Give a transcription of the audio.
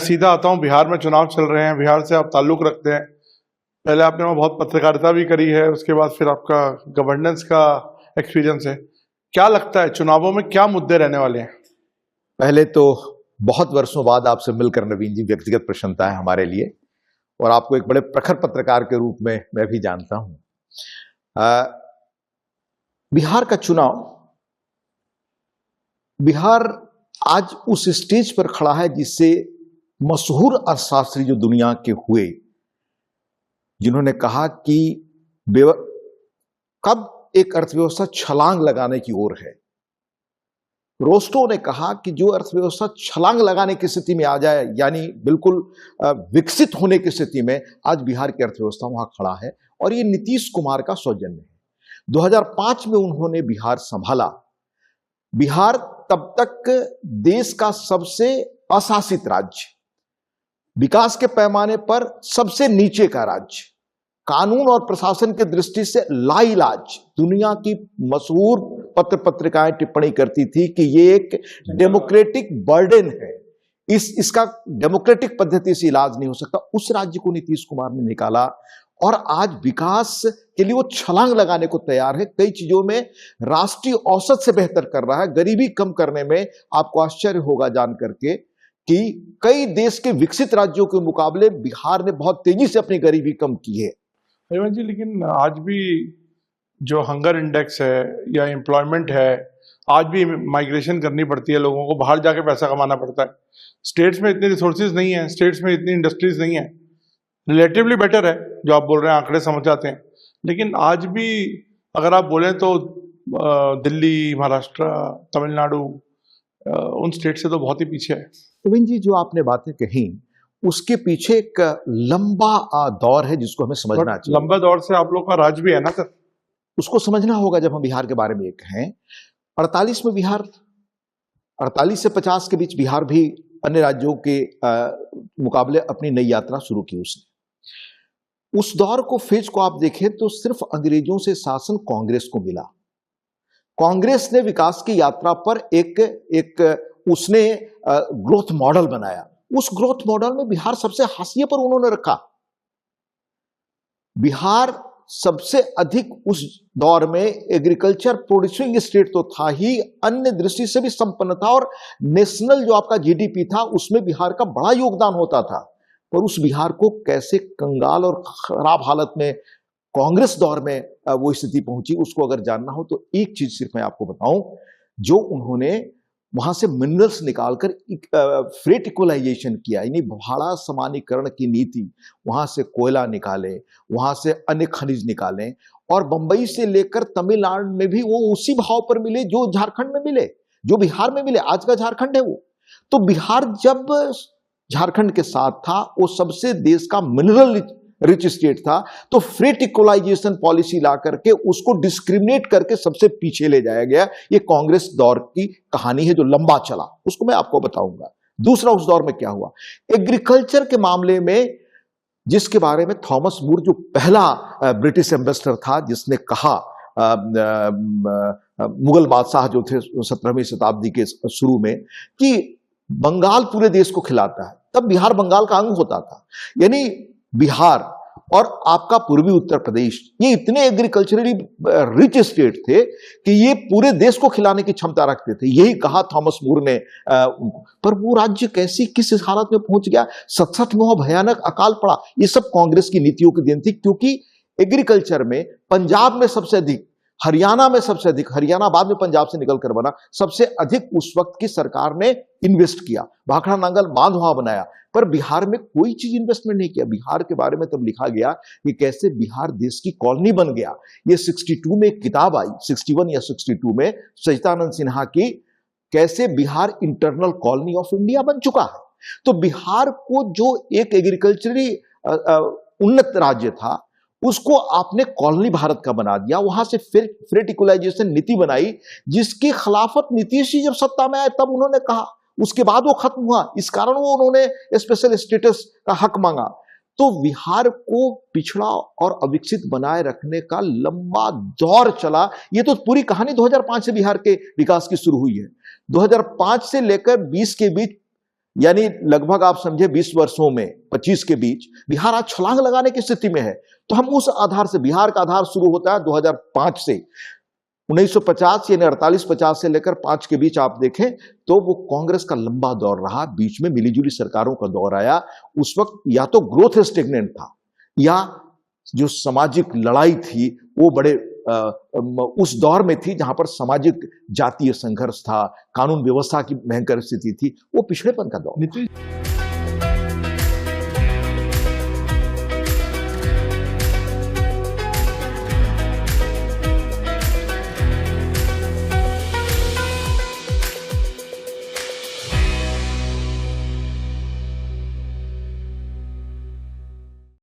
सीधा आता हूँ, बिहार में चुनाव चल रहे हैं, बिहार से आप ताल्लुक रखते हैं। पहले आपने वहाँ बहुत पत्रकारिता भी करी है, उसके बाद फिर आपका गवर्नेंस का एक्सपीरियंस है। क्या लगता है चुनावों में क्या मुद्दे रहने वाले हैं? पहले तो बहुत वर्षों बाद आपसे मिलकर नवीन जी व्यक्तिगत प्रसन्नता है हमारे लिए, और आपको एक बड़े प्रखर पत्रकार के रूप में मैं भी जानता हूं। बिहार का चुनाव, बिहार आज उस स्टेज पर खड़ा है जिससे मशहूर अर्थशास्त्री जो दुनिया के हुए, जिन्होंने कहा कि कब एक अर्थव्यवस्था छलांग लगाने की ओर है। रोस्टो ने कहा कि जो अर्थव्यवस्था छलांग लगाने की स्थिति में आ जाए, यानी बिल्कुल विकसित होने की स्थिति में, आज बिहार की अर्थव्यवस्था वहां खड़ा है, और ये नीतीश कुमार का सौजन्य है। 2005 में उन्होंने बिहार संभाला। बिहार तब तक देश का सबसे अशासित राज्य, विकास के पैमाने पर सबसे नीचे का राज्य, कानून और प्रशासन की दृष्टि से लाइलाज, दुनिया की मशहूर पत्र पत्रिकाएं टिप्पणी करती थी कि ये एक डेमोक्रेटिक बर्डन है, इसका डेमोक्रेटिक पद्धति से इलाज नहीं हो सकता। उस राज्य को नीतीश कुमार ने निकाला और आज विकास के लिए वो छलांग लगाने को तैयार है। कई चीजों में राष्ट्रीय औसत से बेहतर कर रहा है। गरीबी कम करने में आपको आश्चर्य होगा जान करके कि कई देश के विकसित राज्यों के मुकाबले बिहार ने बहुत तेजी से अपनी गरीबी कम की है। हेमंत जी, लेकिन आज भी जो हंगर इंडेक्स है या एम्प्लॉयमेंट है, आज भी माइग्रेशन करनी पड़ती है, लोगों को बाहर जाके पैसा कमाना पड़ता है। स्टेट्स में इतने रिसोर्सेज नहीं है, स्टेट्स में इतनी इंडस्ट्रीज नहीं है। रिलेटिवली बेटर है जो आप बोल रहे हैं, आंकड़े समझ आते हैं, लेकिन आज भी अगर आप बोलें तो दिल्ली, महाराष्ट्र, तमिलनाडु, उन स्टेट से तो बहुत ही पीछे है। नवीन जी, जो आपने बातें कही उसके पीछे एक लंबा दौर है जिसको हमें समझना चाहिए। लंबा दौर से आप लोग का राज भी है ना सर, उसको समझना होगा। जब हम बिहार के बारे में एक हैं, 48 में बिहार, 48 से 50 के बीच बिहार भी अन्य राज्यों के मुकाबले अपनी नई यात्रा शुरू की उसने। उस दौर को, फेज को आप देखें तो सिर्फ अंग्रेजों से शासन कांग्रेस को मिला। कांग्रेस ने विकास की यात्रा पर उसने ग्रोथ मॉडल बनाया। उस ग्रोथ मॉडल में बिहार सबसे हाशिए पर उन्होंने रखा। बिहार सबसे अधिक उस दौर में एग्रीकल्चर प्रोड्यूसिंग स्टेट तो था ही, अन्य दृष्टि से भी संपन्न था, और नेशनल जो आपका जीडीपी था उसमें बिहार का बड़ा योगदान होता था। पर उस बिहार को कैसे कंगाल और खराब हालत में कांग्रेस दौर में वो स्थिति पहुंची, उसको अगर जानना हो तो एक चीज सिर्फ मैं आपको बताऊं, जो उन्होंने वहां से मिनरल्स निकालकर फ्रेट इक्वलाइजेशन किया, यानी भाड़ा समानीकरण की नीति, वहां से कोयला निकाले, वहां से अन्य खनिज निकालें, और बंबई से लेकर तमिलनाडु में भी वो उसी भाव पर मिले जो झारखंड में मिले, जो बिहार में मिले। आज का झारखंड है वो। तो बिहार जब झारखंड के साथ था, वो सबसे देश का मिनरल रिच स्टेट था, तो फ्रेट इक्वलाइजेशन पॉलिसी ला करके उसको डिस्क्रिमिनेट करके सबसे पीछे ले जाया गया। ये कांग्रेस दौर की कहानी है जो लंबा चला, उसको मैं आपको बताऊंगा। दूसरा, उस दौर में क्या हुआ एग्रीकल्चर के मामले में, जिसके बारे में थॉमस मूर जो पहला ब्रिटिश एम्बेसडर था, जिसने कहा, मुगल बादशाह जो थे 17वीं शताब्दी के शुरू में, कि बंगाल पूरे देश को खिलाता है। तब बिहार बंगाल का अंग होता था। यानी बिहार और आपका पूर्वी उत्तर प्रदेश, ये इतने एग्रीकल्चरली रिच स्टेट थे कि ये पूरे देश को खिलाने की क्षमता रखते थे। यही कहा थॉमस मूर ने उनको। पर वो राज्य कैसी किस हालत में पहुंच गया, 67 में वो भयानक अकाल पड़ा। ये सब कांग्रेस की नीतियों की देन थी, क्योंकि एग्रीकल्चर में पंजाब में सबसे अधिक, हरियाणा में सबसे अधिक, हरियाणा बाद में पंजाब से निकल कर बना, सबसे अधिक उस वक्त की सरकार ने इन्वेस्ट किया। भाखड़ा नांगल बांध वहां बनाया, पर बिहार में कोई चीज इन्वेस्टमेंट नहीं किया। बिहार के बारे में तब लिखा गया कि कैसे बिहार देश की कॉलोनी बन गया। ये 62 में एक किताब आई, 61 या 62 में, सचिदानंद सिन्हा की, कैसे Bihar internal colony of India बन चुका है। तो बिहार को जो एक एग्रीकल्चरली उन्नत राज्य था, उसको आपने कॉलोनी भारत का बना दिया। वहां से फिर फ्रेट इक्वलाइजेशन नीति बनाई, जिसकी खिलाफत नीतीश जी जब सत्ता में आए तब उन्होंने कहा, उसके बाद वो खत्म हुआ। इस कारण वो उन्होंने स्पेशल स्टेटस का हक मांगा। तो बिहार को पिछड़ा और अविकसित बनाए रखने का लंबा दौर चला। ये तो पूरी कहानी 2005 से बिहार के विकास की शुरू हुई है। 2005 से लेकर 20 के बीच यानी लगभग आप समझे 20 वर्षों में 25 के बीच बिहार आज छलांग लगाने की स्थिति में है। तो हम उस आधार से, बिहार का आधार शुरू होता है 2005 से, 1950 यानी 48-50 से लेकर 5 के बीच आप देखें तो वो कांग्रेस का लंबा दौर रहा। बीच में मिलीजुली सरकारों का दौर आया। उस वक्त या तो ग्रोथ स्टेगनेंट था या जो सामाजिक लड़ाई थी वो बड़े उस दौर में थी जहां पर सामाजिक जातीय संघर्ष था, कानून व्यवस्था की भयंकर स्थिति थी, वो पिछड़ेपन का दौर।